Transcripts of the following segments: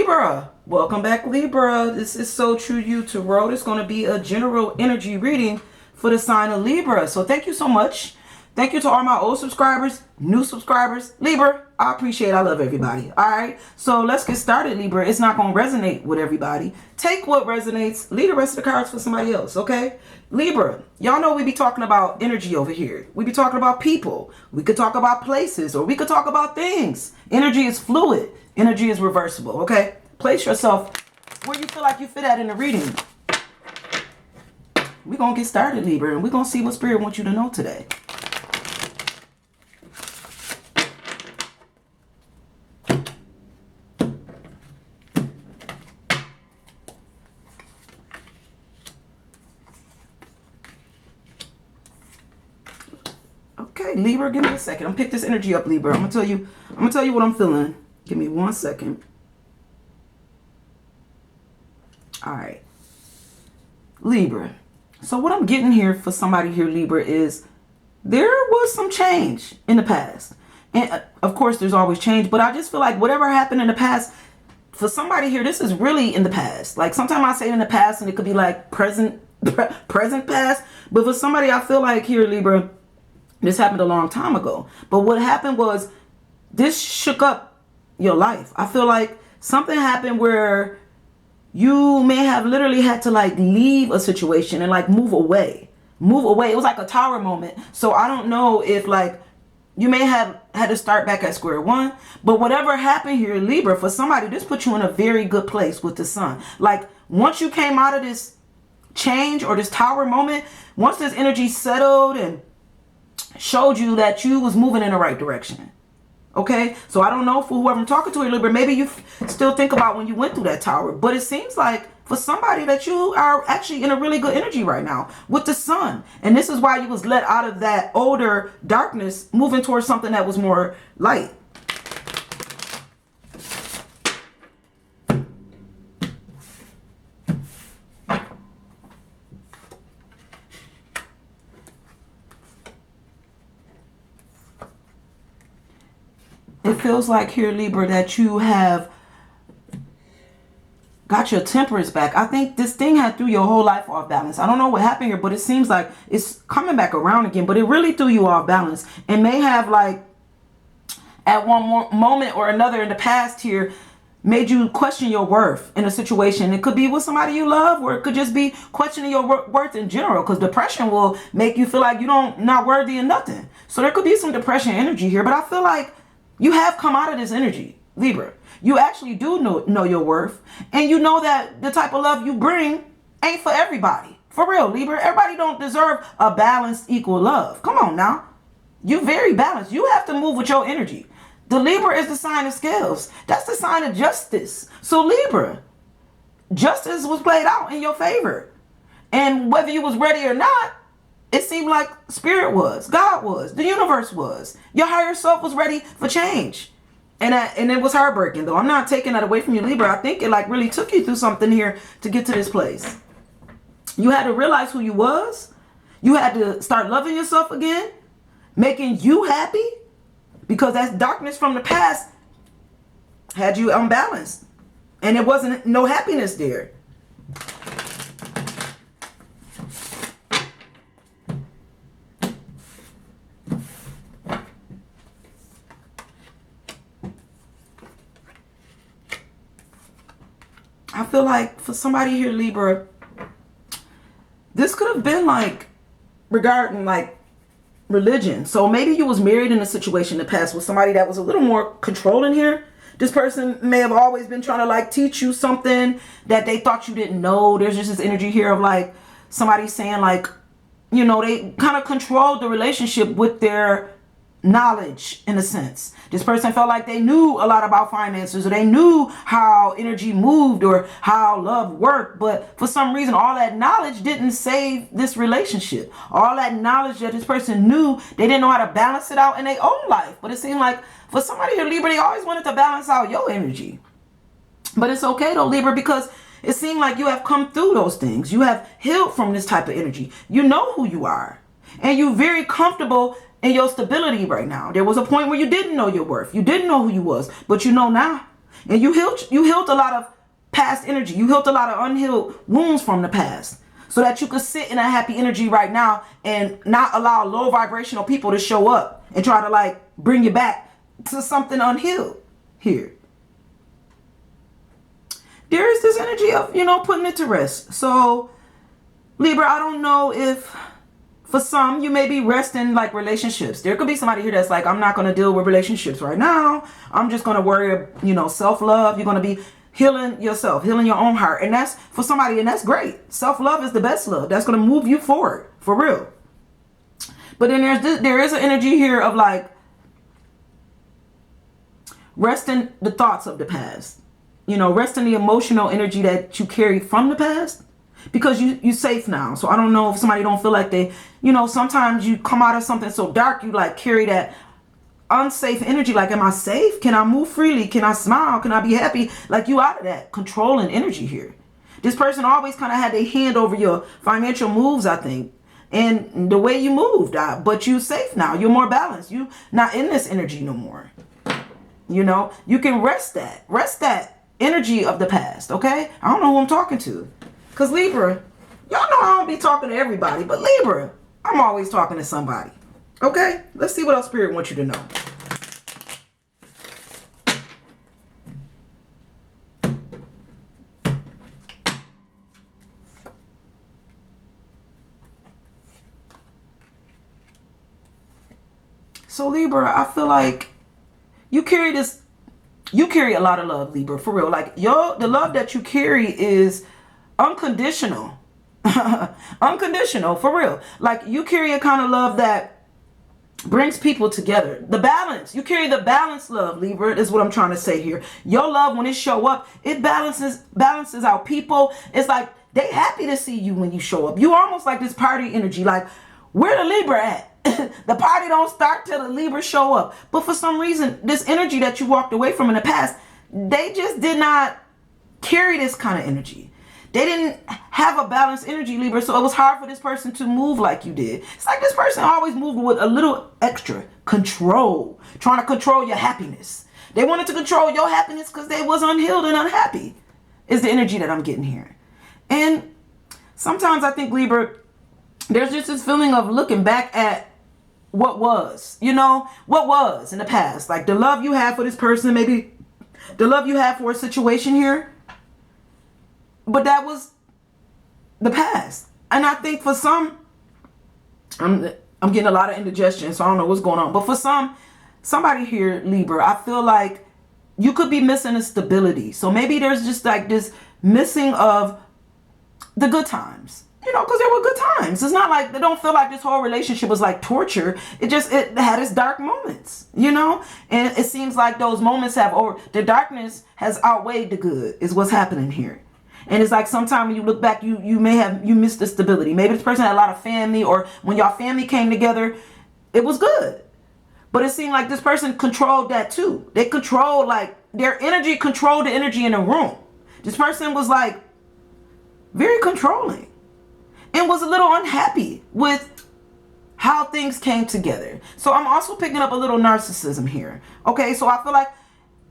Libra, welcome back, Libra. This is So True You Tarot. It's going to be a general energy reading for the sign of Libra. So thank you so much. Thank you to all my old subscribers, new subscribers. Libra, I appreciate it. I love everybody. All right. So let's get started, Libra. It's not going to resonate with everybody. Take what resonates. Leave the rest of the cards for somebody else. Okay. Libra, y'all know we be talking about energy over here. We be talking about people. We could talk about places, or we could talk about things. Energy is fluid. Energy is reversible. Okay. Place yourself where you feel like you fit at in the reading. We're going to get started, Libra, and we're going to see what Spirit wants you to know today. Okay, Libra, give me a second. I'm gonna pick this energy up, Libra. I'm gonna tell you what I'm feeling. Give me 1 second. All right. Libra. So what I'm getting here for somebody here, Libra, is there was some change in the past. And of course, there's always change, but I just feel like whatever happened in the past, for somebody here, this is really in the past. Like sometimes I say in the past and it could be like present past. But for somebody, I feel like here, Libra, this happened a long time ago. But what happened was this shook up your life. I feel like something happened where you may have literally had to like leave a situation and like move away. Move away. It was like a tower moment. So I don't know if like you may have had to start back at square one. But whatever happened here, Libra, for somebody, this put you in a very good place with the sun. Like once you came out of this change or this tower moment, once this energy settled and showed you that you was moving in the right direction. Okay, so I don't know for whoever I'm talking to here, Libra, maybe you still think about when you went through that tower, but it seems like for somebody that you are actually in a really good energy right now with the sun. And this is why you was let out of that older darkness, moving towards something that was more light. It feels like here, Libra, that you have got your temperance back. I think this thing had threw your whole life off balance. I don't know what happened here, but it seems like it's coming back around again. But it really threw you off balance and may have like at one more moment or another in the past here made you question your worth in a situation. It could be with somebody you love, or it could just be questioning your worth in general, because depression will make you feel like you not worthy of nothing. So there could be some depression energy here, but I feel like you have come out of this energy, Libra. You actually do know your worth. And you know that the type of love you bring ain't for everybody. For real, Libra. Everybody don't deserve a balanced, equal love. Come on now. You very balanced. You have to move with your energy. The Libra is the sign of scales. That's the sign of justice. So Libra, justice was played out in your favor. And whether you was ready or not, it seemed like Spirit was, God was, the universe was. Your higher self was ready for change. And it was heartbreaking, though. I'm not taking that away from you, Libra. I think it like really took you through something here to get to this place. You had to realize who you was. You had to start loving yourself again, making you happy, because that darkness from the past had you unbalanced. And it wasn't no happiness there. I feel like for somebody here, Libra, this could have been like regarding like religion. So maybe you was married in a situation in the past with somebody that was a little more controlling here. This person may have always been trying to like teach you something that they thought you didn't know. There's just this energy here of like somebody saying like, you know, they kind of controlled the relationship with their knowledge in a sense. This person felt like they knew a lot about finances, or they knew how energy moved or how love worked, but for some reason all that knowledge didn't save this relationship. All that knowledge that this person knew, they didn't know how to balance it out in their own life. But it seemed like for somebody here, Libra, they always wanted to balance out your energy. But it's okay though, Libra, because it seemed like you have come through those things. You have healed from this type of energy. You know who you are, and you're very comfortable in your stability right now. There was a point where you didn't know your worth. You didn't know who you was, but you know now. And you healed a lot of past energy. You healed a lot of unhealed wounds from the past, so that you could sit in a happy energy right now and not allow low vibrational people to show up and try to like bring you back to something unhealed here. There is this energy of, putting it to rest. So Libra, I don't know if for some you may be resting like relationships. There could be somebody here that's like, I'm not going to deal with relationships right now. I'm just going to worry, self-love. You're going to be healing yourself, healing your own heart. And that's for somebody, and that's great. Self-love is the best love. That's going to move you forward, for real. But then there is an energy here of like resting the thoughts of the past. Resting the emotional energy that you carried from the past. Because you're safe now. So I don't know if somebody don't feel like they, sometimes you come out of something so dark, you like carry that unsafe energy. Like, am I safe? Can I move freely? Can I smile? Can I be happy? Like, you out of that controlling energy here. This person always kind of had their hand over your financial moves, I think. And the way you moved, but you safe now. You're more balanced. You not in this energy no more. You can rest that energy of the past. Okay. I don't know who I'm talking to. Because Libra, y'all know I don't be talking to everybody, but Libra, I'm always talking to somebody. Okay? Let's see what else Spirit wants you to know. So Libra, I feel like you carry a lot of love, Libra, for real. Like the love that you carry is unconditional. Unconditional, for real. Like you carry a kind of love that brings people together. The balance. You carry the balanced love, Libra, is what I'm trying to say here. Your love, when it show up, it balances out people. It's like they happy to see you when you show up. You almost like this party energy. Like, where the Libra at? The party don't start till the Libra show up. But for some reason, this energy that you walked away from in the past, they just did not carry this kind of energy. They didn't have a balanced energy, Libra, so it was hard for this person to move like you did. It's like this person always moved with a little extra control, trying to control your happiness. They wanted to control your happiness because they was unhealed and unhappy, is the energy that I'm getting here. And sometimes I think, Libra, there's just this feeling of looking back at what was, what was in the past. Like the love you have for this person, maybe the love you have for a situation here. But that was the past. And I think for some, I'm getting a lot of indigestion, so I don't know what's going on. But for somebody here, Libra, I feel like you could be missing a stability. So maybe there's just like this missing of the good times. Because there were good times. It's not like, they don't feel like this whole relationship was like torture. It had its dark moments, And it seems like those moments the darkness has outweighed the good is what's happening here. And it's like sometimes when you look back, you missed the stability. Maybe this person had a lot of family, or when y'all family came together, it was good. But it seemed like this person controlled that too. They controlled, like, their energy controlled the energy in the room. This person was like very controlling and was a little unhappy with how things came together. So I'm also picking up a little narcissism here. Okay, so I feel like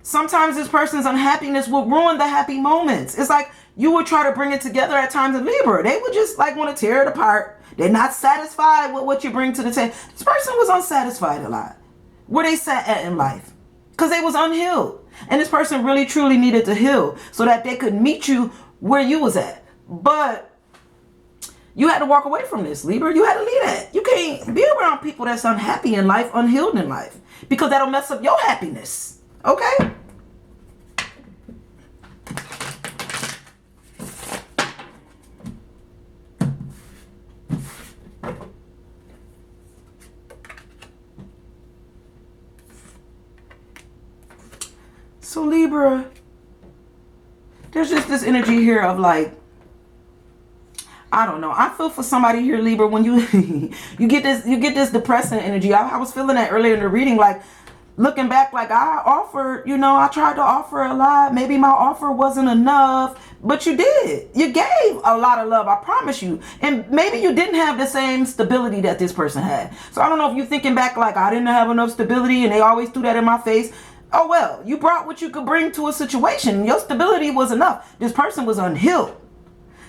sometimes this person's unhappiness will ruin the happy moments. It's like you would try to bring it together at times in Libra. They would just like want to tear it apart. They're not satisfied with what you bring to the table. This person was unsatisfied a lot where they sat at in life because they was unhealed. And this person really truly needed to heal so that they could meet you where you was at. But you had to walk away from this, Libra. You had to leave that. You can't be around people that's unhappy in life, unhealed in life, because that'll mess up your happiness. Okay? So Libra, there's just this energy here of like, I don't know. I feel for somebody here, Libra, when you you get this depressing energy. I was feeling that earlier in the reading, like looking back, like I offered, I tried to offer a lot. Maybe my offer wasn't enough, but you did. You gave a lot of love, I promise you. And maybe you didn't have the same stability that this person had. So I don't know if you're thinking back like I didn't have enough stability and they always threw that in my face. Oh well, you brought what you could bring to a situation. Your stability was enough. This person was unhealed.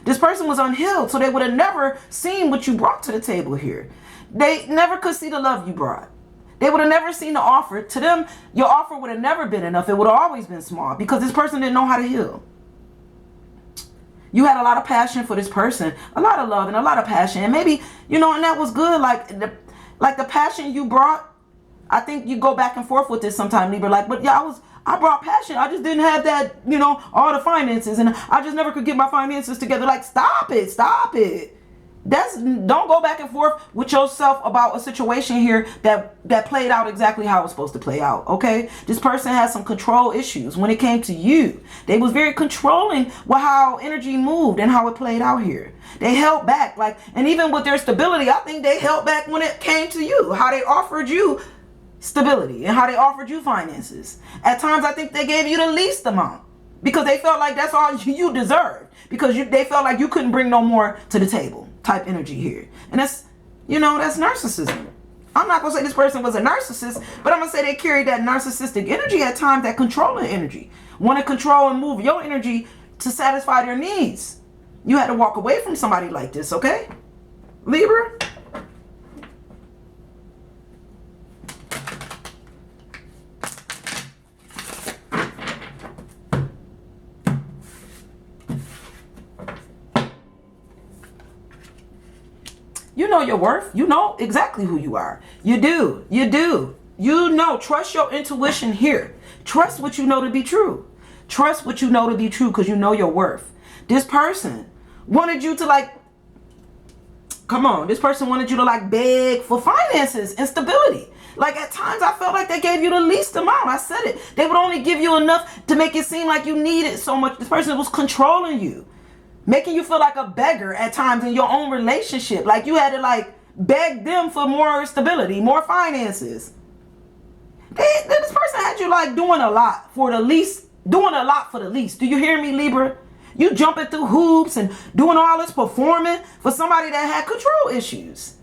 This person was unhealed, so they would have never seen what you brought to the table here. They never could see the love you brought. They would have never seen the offer. To them, your offer would have never been enough. It would have always been small because this person didn't know how to heal. You had a lot of passion for this person, a lot of love and a lot of passion. And maybe, and that was good. Like the passion you brought, I think you go back and forth with this sometime, Libra. Like, but yeah, I brought passion. I just didn't have that, all the finances. And I just never could get my finances together. Like, stop it. Stop it. Don't go back and forth with yourself about a situation here that played out exactly how it was supposed to play out. Okay, this person has some control issues when it came to you. They was very controlling with how energy moved and how it played out here. They held back, and even with their stability, I think they held back when it came to you, how they offered you stability and how they offered you finances. At times, I think they gave you the least amount because they felt like that's all you deserved, because they felt like you couldn't bring no more to the table type energy here. And that's narcissism. I'm not going to say this person was a narcissist, but I'm going to say they carried that narcissistic energy at times, that controlling energy. Want to control and move your energy to satisfy their needs. You had to walk away from somebody like this, okay? Libra? You know your worth. You know exactly who you are. You do. You do. Trust your intuition here. Trust what you know to be true. Trust what you know to be true because you know your worth. This person wanted you to this person wanted you to beg for finances and stability. At times I felt like they gave you the least amount. I said it. They would only give you enough to make it seem like you needed so much. This person was controlling you, making you feel like a beggar at times in your own relationship. Like you had to beg them for more stability, more finances. This person had you doing a lot for the least. Do you hear me, Libra? You jumping through hoops and doing all this performing for somebody that had control issues.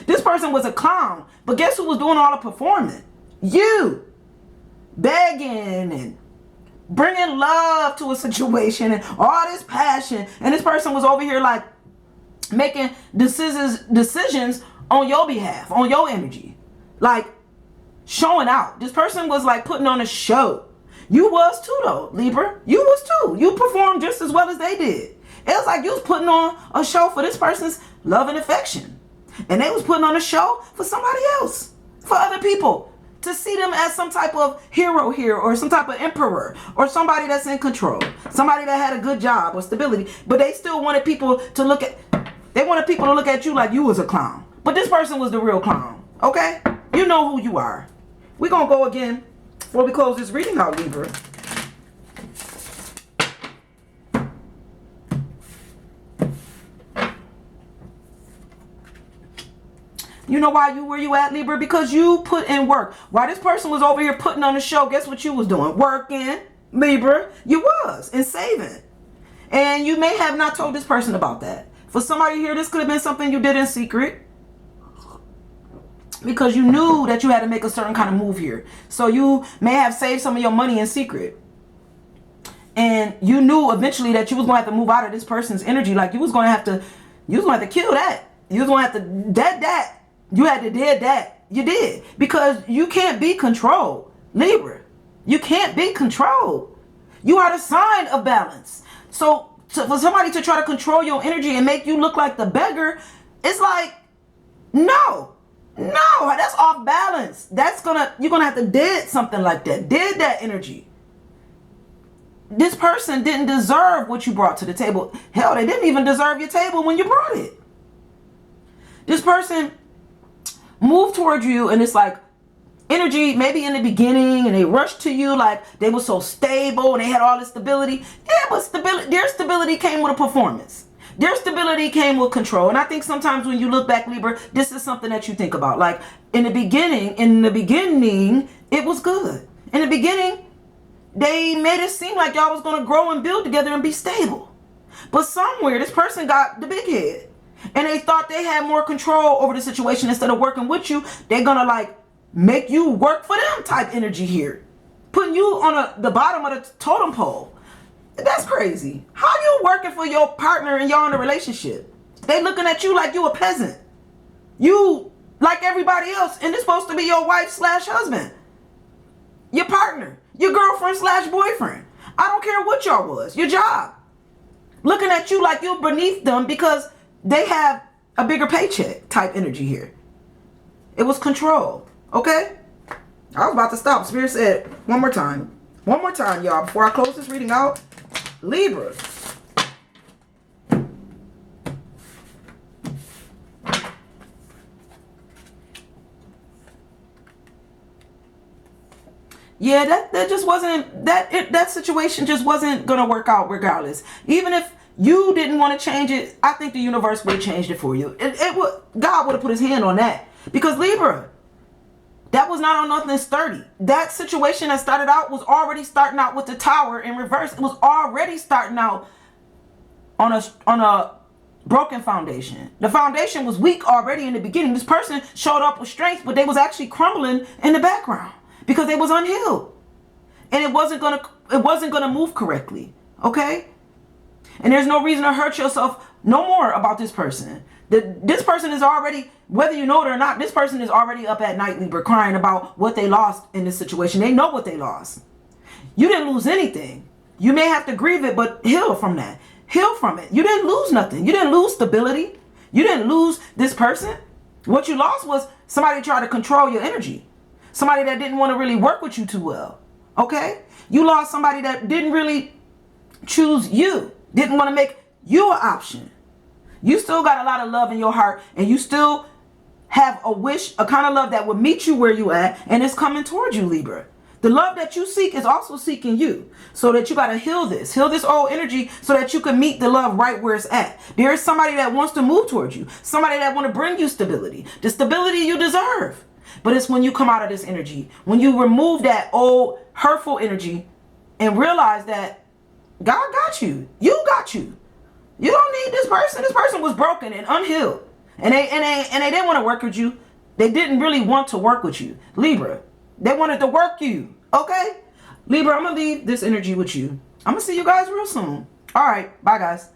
This person was a clown, but guess who was doing all the performing? You. Begging and bringing love to a situation and all this passion. And this person was over here making decisions on your behalf, on your energy. Showing out. This person was putting on a show. You was too though, Libra. You was too. You performed just as well as they did. It was like you was putting on a show for this person's love and affection. And they was putting on a show for somebody else, for other people, to see them as some type of hero here or some type of emperor or somebody that's in control, somebody that had a good job or stability. But they still wanted people to look at you like you was a clown. But this person was the real clown, okay? You know who you are. We're going to go again before we close this reading out, Libra. You know why where you at, Libra? Because you put in work. While this person was over here putting on the show, guess what you was doing? Working, Libra. You was, and saving. And you may have not told this person about that. For somebody here, this could have been something you did in secret, because you knew that you had to make a certain kind of move here. So you may have saved some of your money in secret. And you knew eventually that you was going to have to move out of this person's energy. You was going to have to kill that. You was going to have to dead that. You had to dead that. You did. Because you can't be controlled, Libra. You can't be controlled. You are the sign of balance. So for somebody to try to control your energy and make you look like the beggar, it's no, that's off balance. You're gonna have to dead something like that. Dead that energy. This person didn't deserve what you brought to the table. Hell, they didn't even deserve your table when you brought it. This person moved towards you, and it's energy maybe in the beginning, and they rushed to you they were so stable and they had all this stability. Yeah, but their stability came with a performance. Their stability came with control. And I think sometimes when you look back, Libra, this is something that you think about. In the beginning, it was good. In the beginning, they made it seem like y'all was going to grow and build together and be stable. But somewhere, this person got the big head. And they thought they had more control over the situation. Instead of working with you, they're going to make you work for them type energy here. Putting you on the bottom of the totem pole. That's crazy. How you working for your partner and y'all in a relationship? They looking at you like you a peasant. You like everybody else, and it's supposed to be your wife / husband. Your partner. Your girlfriend / boyfriend. I don't care what y'all was. Your job. Looking at you like you're beneath them because they have a bigger paycheck type energy here. It was control. Okay? I was about to stop. Spirit said one more time. One more time, y'all, before I close this reading out. Libra. Yeah, that just wasn't, that situation just wasn't going to work out regardless. Even if you didn't want to change it, I think the universe would have changed it for you. God would have put his hand on that. Because Libra, that was not on nothing sturdy. That situation that started out was already starting out with the Tower in reverse. It was already starting out on a broken foundation. The foundation was weak already in the beginning. This person showed up with strength, but they was actually crumbling in the background because they was unhealed. And it wasn't gonna move correctly. Okay? And there's no reason to hurt yourself no more about this person. This person is already, whether you know it or not, this person is already up at night, Libra, crying about what they lost in this situation. They know what they lost. You didn't lose anything. You may have to grieve it, but heal from that. Heal from it. You didn't lose nothing. You didn't lose stability. You didn't lose this person. What you lost was somebody tried to control your energy. Somebody that didn't want to really work with you too well. Okay? You lost somebody that didn't really choose you. Didn't want to make you an option. You still got a lot of love in your heart, and you still have a wish, a kind of love that will meet you where you at, and it's coming towards you, Libra. The love that you seek is also seeking you, so that you got to heal this old energy so that you can meet the love right where it's at. There is somebody that wants to move towards you, somebody that want to bring you stability, the stability you deserve. But it's when you come out of this energy, when you remove that old hurtful energy and realize that God got you. You got you. You don't need this person. This person was broken and unhealed. And they didn't want to work with you. They didn't really want to work with you. Libra, they wanted to work you. Okay? Libra, I'm going to leave this energy with you. I'm going to see you guys real soon. All right. Bye, guys.